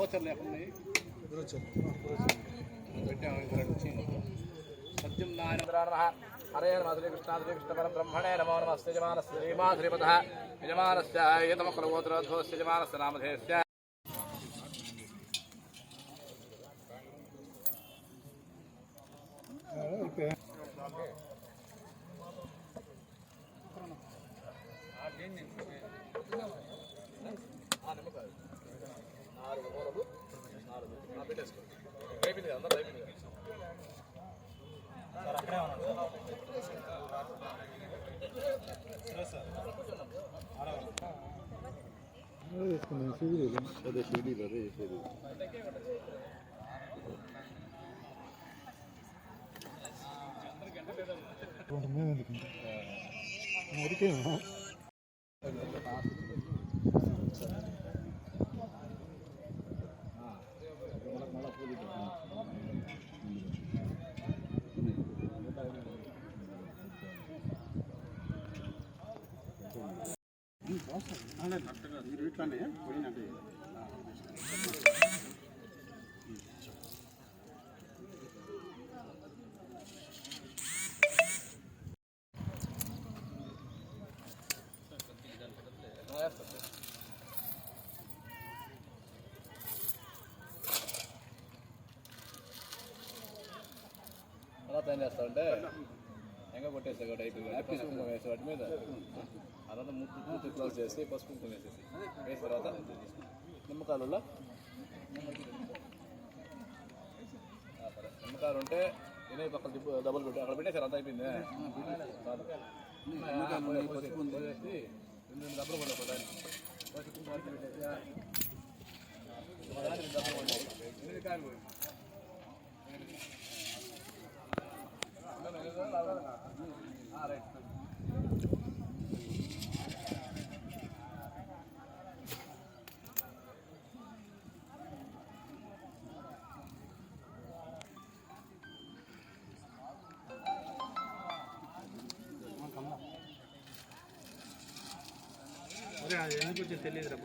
सत्यम नारायण हरे नमः श्री कृष्ण परब्रह्मणे नमो नमस्ते यजमानस्य श्रीमाधुरीपतः यजमानस्य यतमकुलगोत्रोद्भवस्य यजमानस्य नामधेयस्य ఏం చేస్తామంటే ఎంగ కొట్టేసా కూడా అయిపోయింది పసుపు వేసే వాటి మీద అదంతా మూతి క్లోజ్ చేసి పసుపు కుంకుమ వేసేసి వేసిన తర్వాత నిమ్మకాయలలో నిమ్మకాయలు ఉంటే తినే పక్కన డబ్బులు పెట్టి అక్కడ పెట్టేసారు అంతా అయిపోయింది రెండు డబ్బులు పడతాయి ఎందుకు తెలియదు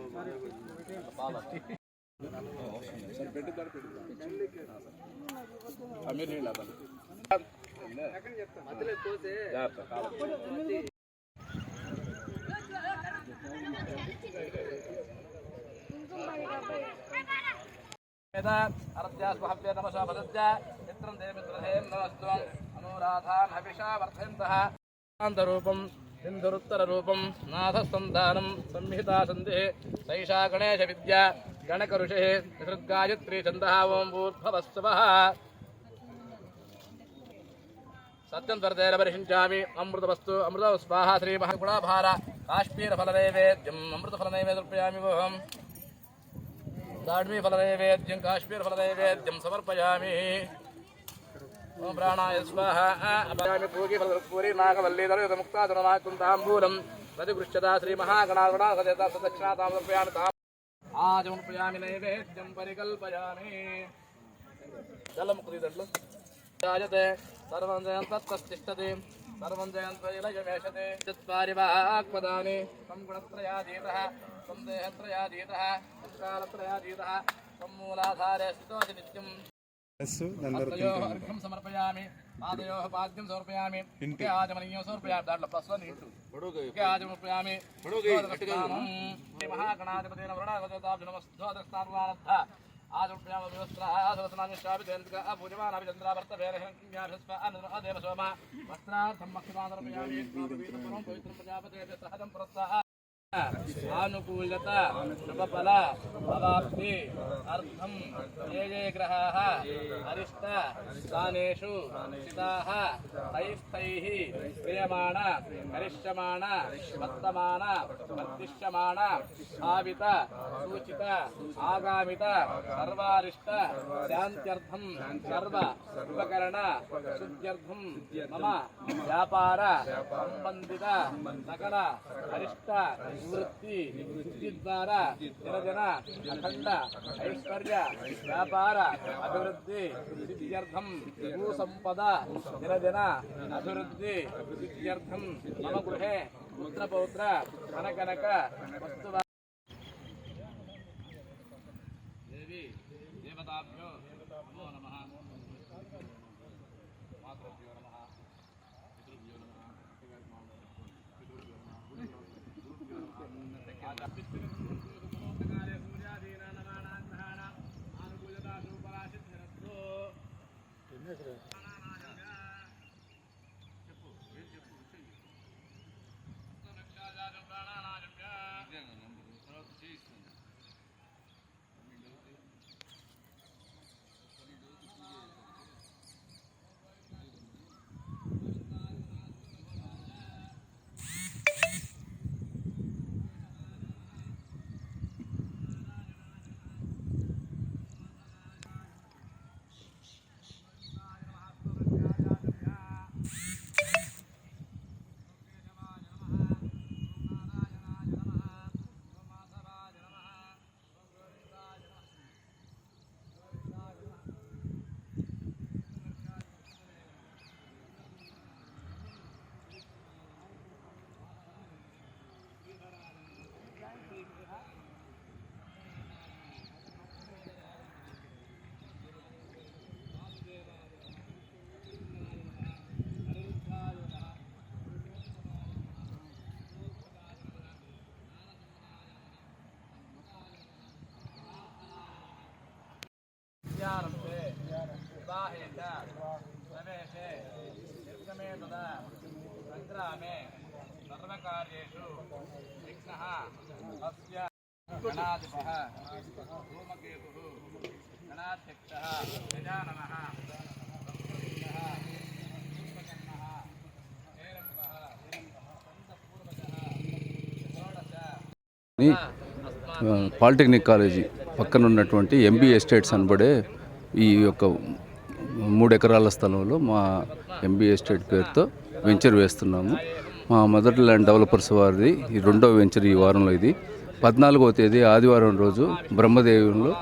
అరత్యాస్మహవ్య నమసా భద్య మిత్రం దేమిత్రహేం నమస్త్వం అనురాధాన్ హవిషా వర్ధయంతః శాంతరూపం సింధురుత్తరరూపం నాథస్తంధానం సంహితా సంధి సైషా గణేశ విద్య గణకరుషే నిసృగాయత్రీ ఛందః ఓం భూర్భవస్వః సత్యం త్వరతేన పరిషించామి అమృతవస్తు అమృత స్వాహ శ్రీ మహాగుణాభార కాశ్మీర ఫలనైవేద్యం అమృత ఫలనైవేద్యం సమర్పయామి ఓం దాడ్మీ ఫలనైవేద్యం కాశ్మీర ఫలనైవేద్యం సమర్పయామి ఓం ప్రాణాయ స్వాహ అపయామి పూగి ఫలపూరి నాగవల్లీధర ముక్తాదురనాకుంతాంబూలం ప్రతిగృష్యత శ్రీ మహాగణాగణాగదేత సదక్షిణాతాం సమర్పయామి తాం ఆజమర్పయామి నైవేద్యం పరికల్పయామి జలముక్తిదట్లు రాజతే सर्वं जयन्तस्ततिष्ठति सर्वं जयन्त्वैलयमेषते चत्वारिवाक्पदानि तं गुणत्रयाधीतः तं देहत्रयाधीतः तं कालत्रयाधीतः तं मूलाधारे स्थितोऽसि नित्यम् हस्तयोः अर्घ्यं समर्पयामि पादयोः पाद्यं समर्पयामि मुखे आचमनीयं समर्पयामि दांట్లో ప్లస్ వన్ ఇంటూ ముఖే ఆచమర్పయామి महागणाधिपतेन वरुणागताभ्यो नमस्ध्वदस्तानुवानद्ध आजोप्याम व्यवस्था आसवसनानि शापितेन्द्रक अपूजमानापि चन्द्रावर्तवेरहिरञ्ज्ञाभिस्व अनुदेव सोमा वस्त्रार्थं मक्षिमानर्पयामि पवित्रं प्रजापतेभ्यः सहजं पुरस्ताः आनुकूल्यता शुभफल अवाप्ति अर्थं ये ये ग्रहाः अरिष्ट स्थानेषु स्थिताः तैस्तैः क्रियमाण करिष्यमाण वर्तमान वर्तिष्यमाण भावित सूचित आगामित सर्वारिष्ट शान्त्यर्थं सर्व उपकरण शुद्ध्यर्थं मम व्यापार संबंधित सकल अरिष्ट वृत्ति सिद्धिद्वारा निरजन अखंड ऐश्वर्य व्यापार अभिवृद्धि सिद्ध्यर्थं भूसंपद निरजन अभिवृद्धि सिद्ध्यर्थं मम गृहे पुत्रपौत्र कनकनक वस्तु देवी దేవతాభ్యో నమో నమః మాతృభ్యో నమః పితృభ్యో నమః పితృభ్యో నమః గురుభ్యో నమః ఆచార్య సూర్యాదీనా నమానాం గ్రహాణాం ఆనుకూలతా సూపరాశిద్ధిరస్తు విద్యారంభే వివాహే చ ప్రవేశే నిర్గమే తదా సంగ్రామే సర్వకార్యేషు విఘ్నః అస్య గణాధిపః ధూమకేతుః గణాధ్యక్షः గజాననः సంస్కృతిజ్ఞः పుష్పకర్ణः హేరంబः సంతపూర్వజः షోడశ పాలిటెక్నిక్ కాలేజీ పక్కన ఉన్నటువంటి ఎంబీ ఎస్టేట్స్ అనబడే ఈ యొక్క 3 ఎకరాల స్థలంలో మా ఎంబీ ఎస్టేట్ పేరుతో వెంచర్ వేస్తున్నాము. మా మదర్ ల్యాండ్ డెవలపర్స్ వారిది ఈ 2వ వెంచర్ ఈ వారంలో. ఇది 14వ తేదీ ఆదివారం రోజు బ్రహ్మదేవంలో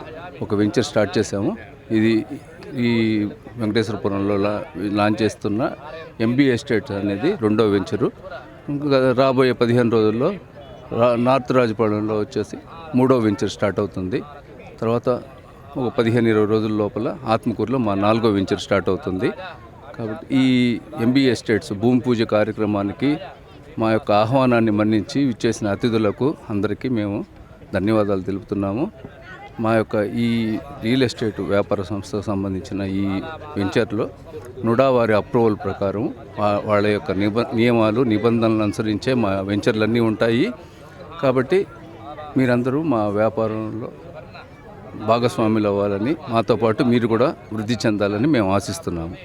ఒక వెంచర్ స్టార్ట్ చేశాము. ఇది ఈ వెంకటేశ్వరపురంలో లాంచ్ చేస్తున్న ఎంబీ ఎస్టేట్ అనేది 2వ వెంచరు. ఇంకా రాబోయే 15 రోజుల్లో నార్త్ రాజపాలెంలో వచ్చేసి 3వ వెంచర్ స్టార్ట్ అవుతుంది. తర్వాత ఒక 15-20 రోజుల లోపల ఆత్మకూరులో మా 4వ వెంచర్ స్టార్ట్ అవుతుంది. కాబట్టి ఈ ఎంబీ ఎస్టేట్స్ భూమి పూజ కార్యక్రమానికి మా యొక్క ఆహ్వానాన్ని మన్నించి ఇచ్చేసిన అతిథులకు అందరికీ మేము ధన్యవాదాలు తెలుపుతున్నాము. మా యొక్క ఈ రియల్ ఎస్టేట్ వ్యాపార సంస్థకు సంబంధించిన ఈ వెంచర్లో నుడా వారి అప్రూవల్ ప్రకారం వాళ్ళ యొక్క నియమాలు నిబంధనలు అనుసరించే మా వెంచర్లన్నీ ఉంటాయి. కాబట్టి మీరందరూ మా వ్యాపారంలో భాగస్వాములు అవ్వాలని, మాతో పాటు మీరు కూడా వృద్ధి చెందాలని మేము ఆశిస్తున్నాము.